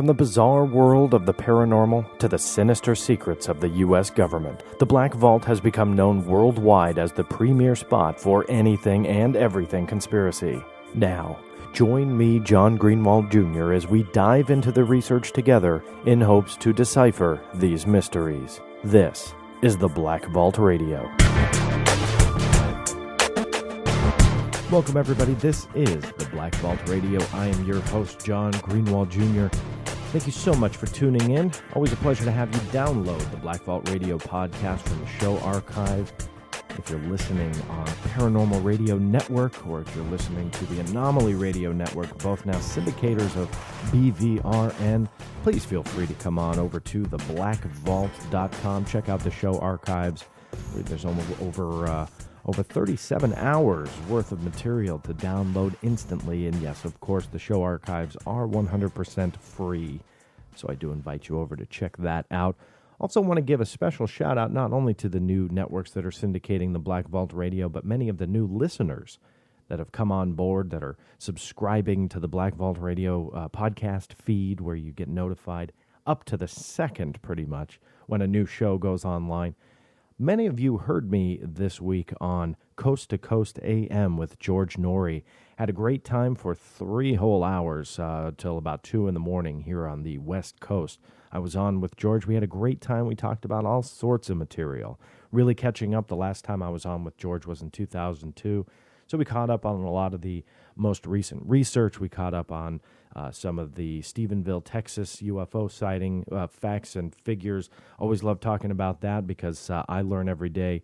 From the bizarre world of the paranormal to the sinister secrets of the U.S. government, the Black Vault has become known worldwide as the premier spot for anything and everything conspiracy. Now, join me, John Greenewald Jr., as we dive into the research together in hopes to decipher these mysteries. This is the Black Vault Radio. Welcome, everybody. This is the Black Vault Radio. I am your host, John Greenewald Jr. Thank you so much for tuning in. Always a pleasure to have you download the Black Vault Radio podcast from the show archive. If you're listening on Paranormal Radio Network or if you're listening to the Anomaly Radio Network, both now syndicators of BVRN, please feel free to come on over to theblackvault.com. Check out the show archives. There's over 37 hours worth of material to download instantly. And yes, of course, the show archives are 100% free. So I do invite you over to check that out. Also want to give a special shout out not only to the new networks that are syndicating the Black Vault Radio, but many of the new listeners that have come on board that are subscribing to the Black Vault Radio podcast feed, where you get notified up to the second pretty much when a new show goes online. Many of you heard me this week on Coast to Coast AM with George Norrie. Had a great time for 3 whole hours till about 2 in the morning here on the West Coast. I was on with George. We had a great time. We talked about all sorts of material. Really catching up. The last time I was on with George was in 2002. So we caught up on a lot of the most recent research. We caught up on some of the Stephenville, Texas UFO sighting facts and figures. Always love talking about that because I learn every day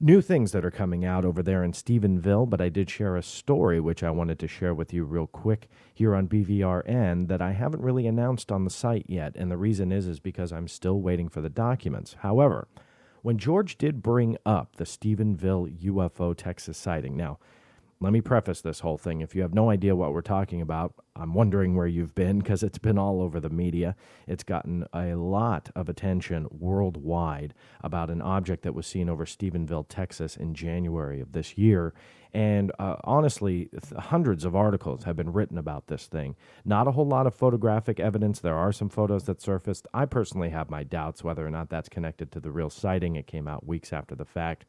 new things that are coming out over there in Stephenville. But I did share a story which I wanted to share with you real quick here on BVRN that I haven't really announced on the site yet. And the reason is because I'm still waiting for the documents. However, when George did bring up the Stephenville UFO Texas sighting, now, let me preface this whole thing. If you have no idea what we're talking about, I'm wondering where you've been because it's been all over the media. It's gotten a lot of attention worldwide about an object that was seen over Stephenville, Texas in January of this year. And honestly, hundreds of articles have been written about this thing. Not a whole lot of photographic evidence. There are some photos that surfaced. I personally have my doubts whether or not that's connected to the real sighting. It came out weeks after the fact.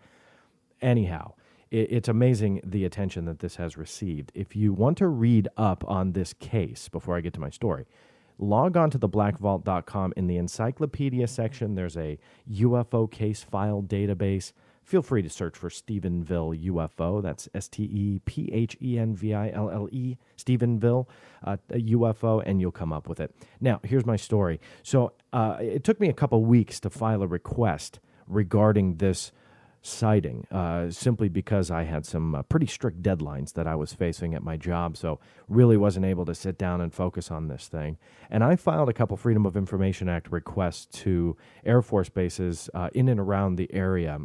Anyhow, it's amazing the attention that this has received. If you want to read up on this case before I get to my story, log on to theblackvault.com. In the encyclopedia section, there's a UFO case file database. Feel free to search for Stephenville UFO. That's Stephenville, Stephenville UFO, and you'll come up with it. Now, here's my story. So it took me a couple weeks to file a request regarding this sighting, simply because I had some pretty strict deadlines that I was facing at my job, so really wasn't able to sit down and focus on this thing. And I filed a couple Freedom of Information Act requests to Air Force bases in and around the area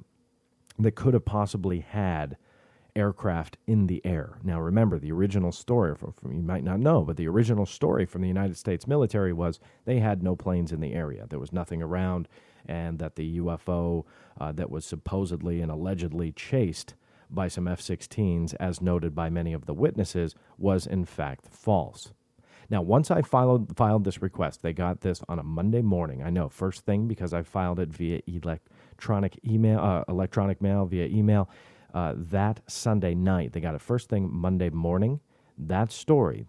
that could have possibly had aircraft in the air. Now, remember, the original story, from you might not know, but the original story from the United States military was they had no planes in the area. There was nothing around, and that the UFO that was supposedly and allegedly chased by some F-16s, as noted by many of the witnesses, was in fact false. Now, once I filed this request, they got this on a Monday morning. I know, first thing, because I filed it via electronic mail, via email. That Sunday night, they got it first thing Monday morning. That story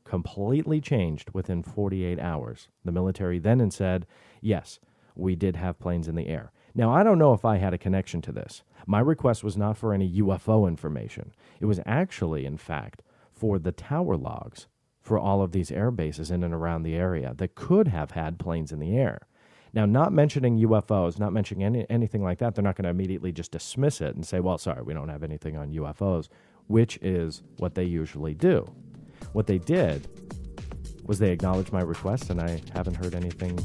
completely changed within 48 hours. The military then said, yes, we did have planes in the air. Now, I don't know if I had a connection to this. My request was not for any UFO information. It was actually, in fact, for the tower logs for all of these air bases in and around the area that could have had planes in the air. Now, not mentioning UFOs, not mentioning anything like that, they're not going to immediately just dismiss it and say, well, sorry, we don't have anything on UFOs, which is what they usually do. What they did was they acknowledged my request, and I haven't heard anything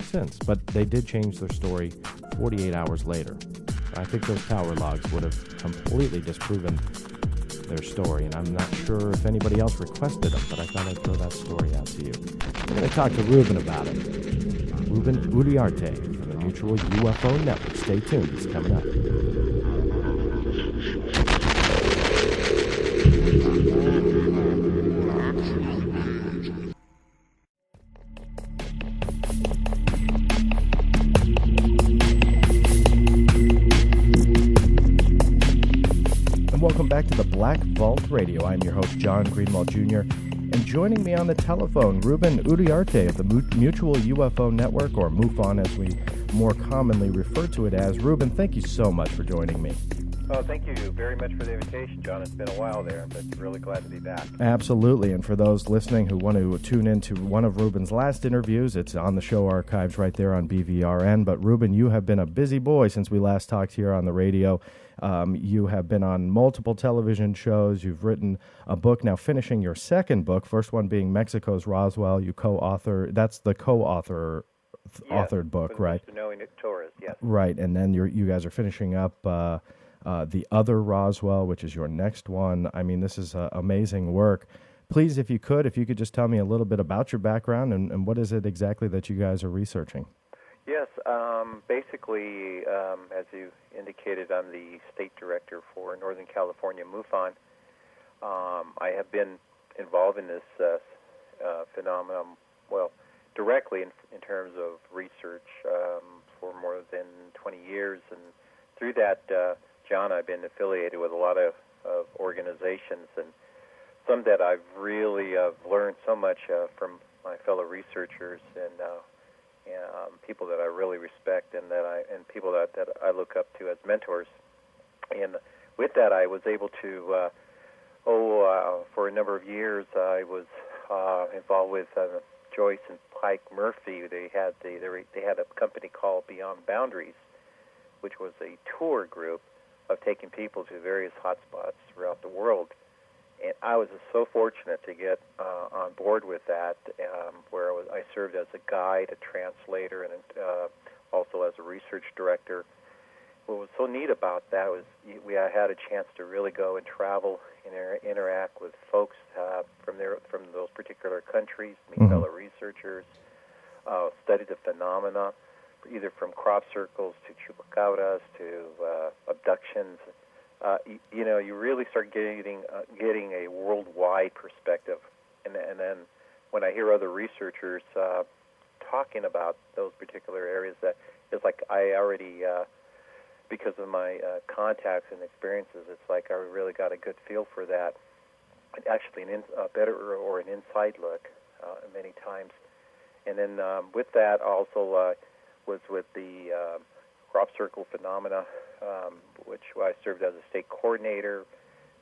since. But they did change their story 48 hours later. I think those tower logs would have completely disproven their story, and I'm not sure if anybody else requested them, but I thought I'd throw that story out to you. I'm going to talk to Ruben about it. Ruben Uriarte from the Mutual UFO Network. Stay tuned. He's coming up. back to the Black Vault Radio. I'm your host, John Greenewald Jr., and joining me on the telephone, Ruben Uriarte of the Mutual UFO Network, or MUFON as we more commonly refer to it as. Ruben, thank you so much for joining me. Oh, thank you very much for the invitation, John. It's been a while there, but really glad to be back. Absolutely, and for those listening who want to tune into one of Ruben's last interviews, it's on the show archives right there on BVRN. But Ruben, you have been a busy boy since we last talked here on the radio. You have been on multiple television shows. You've written a book, now finishing your second book, first one being Mexico's Roswell. You co-author, that's the co-author authored book, right? Mr. Knowing Torres, yes. Right, and then you guys are finishing up The Other Roswell, which is your next one. I mean, this is amazing work. Please, if you could just tell me a little bit about your background and what is it exactly that you guys are researching? Yes, basically, as you indicated, I'm the state director for Northern California MUFON. I have been involved in this phenomenon, well, directly in terms of research for more than 20 years. And through that, John, I've been affiliated with a lot of organizations, and some that I've really learned so much from my fellow researchers and people that I really respect and people that I look up to as mentors. And with that, I was able to, for a number of years, I was involved with Joyce and Pike Murphy. They had a company called Beyond Boundaries, which was a tour group of taking people to various hotspots throughout the world. And I was so fortunate to get on board with that, where I served as a guide, a translator, and also as a research director. What was so neat about that was I had a chance to really go and travel and interact with folks from those particular countries, meet fellow researchers, study the phenomena, either from crop circles to chupacabras to abductions. You really start getting a worldwide perspective, and then when I hear other researchers talking about those particular areas, that it's like I already, because of my contacts and experiences, it's like I really got a good feel for that. Actually, a better or an inside look many times, and then with that also was with the crop circle phenomena, which I served as a state coordinator.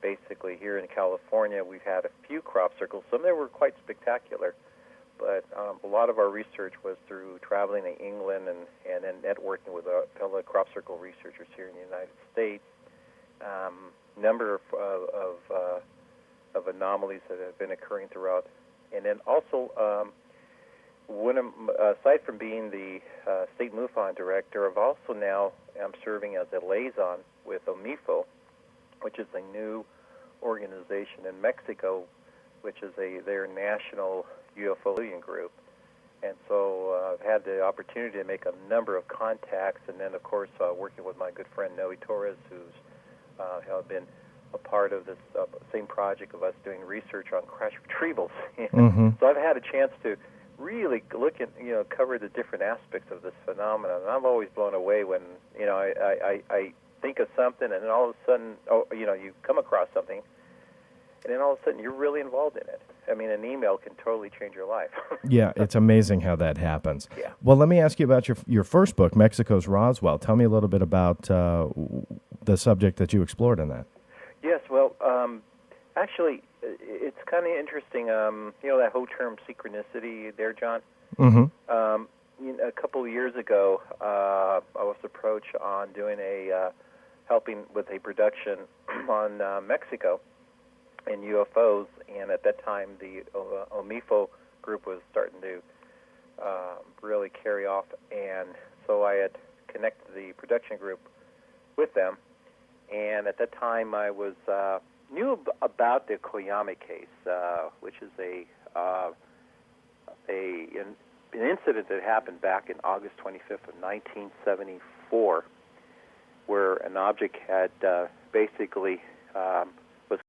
Basically, here in California, we've had a few crop circles. Some that were quite spectacular, but a lot of our research was through traveling to England and then networking with fellow crop circle researchers here in the United States. Number of anomalies that have been occurring throughout, and then also aside from being the state MUFON director, I'm serving as a liaison with OMIFO, which is a new organization in Mexico, which is their national UFO group. And so I've had the opportunity to make a number of contacts, and then, of course, working with my good friend Noe Torres, who's been a part of this same project of us doing research on crash retrievals. So I've had a chance to really look at, cover the different aspects of this phenomenon. And I'm always blown away when, I think of something, and then all of a sudden, you come across something, and then all of a sudden you're really involved in it. I mean, an email can totally change your life. Yeah, it's amazing how that happens. Yeah. Well, let me ask you about your first book, Mexico's Roswell. Tell me a little bit about the subject that you explored in that. Yes, well, actually, it's kind of interesting, that whole term synchronicity there, John. A couple of years ago, I was approached on doing helping with a production on Mexico and UFOs, and at that time, the OMIFO group was starting to really carry off, and so I had connected the production group with them, and at that time, I was knew about the Koyame case, which is an incident that happened back in August 25th of 1974, where an object had basically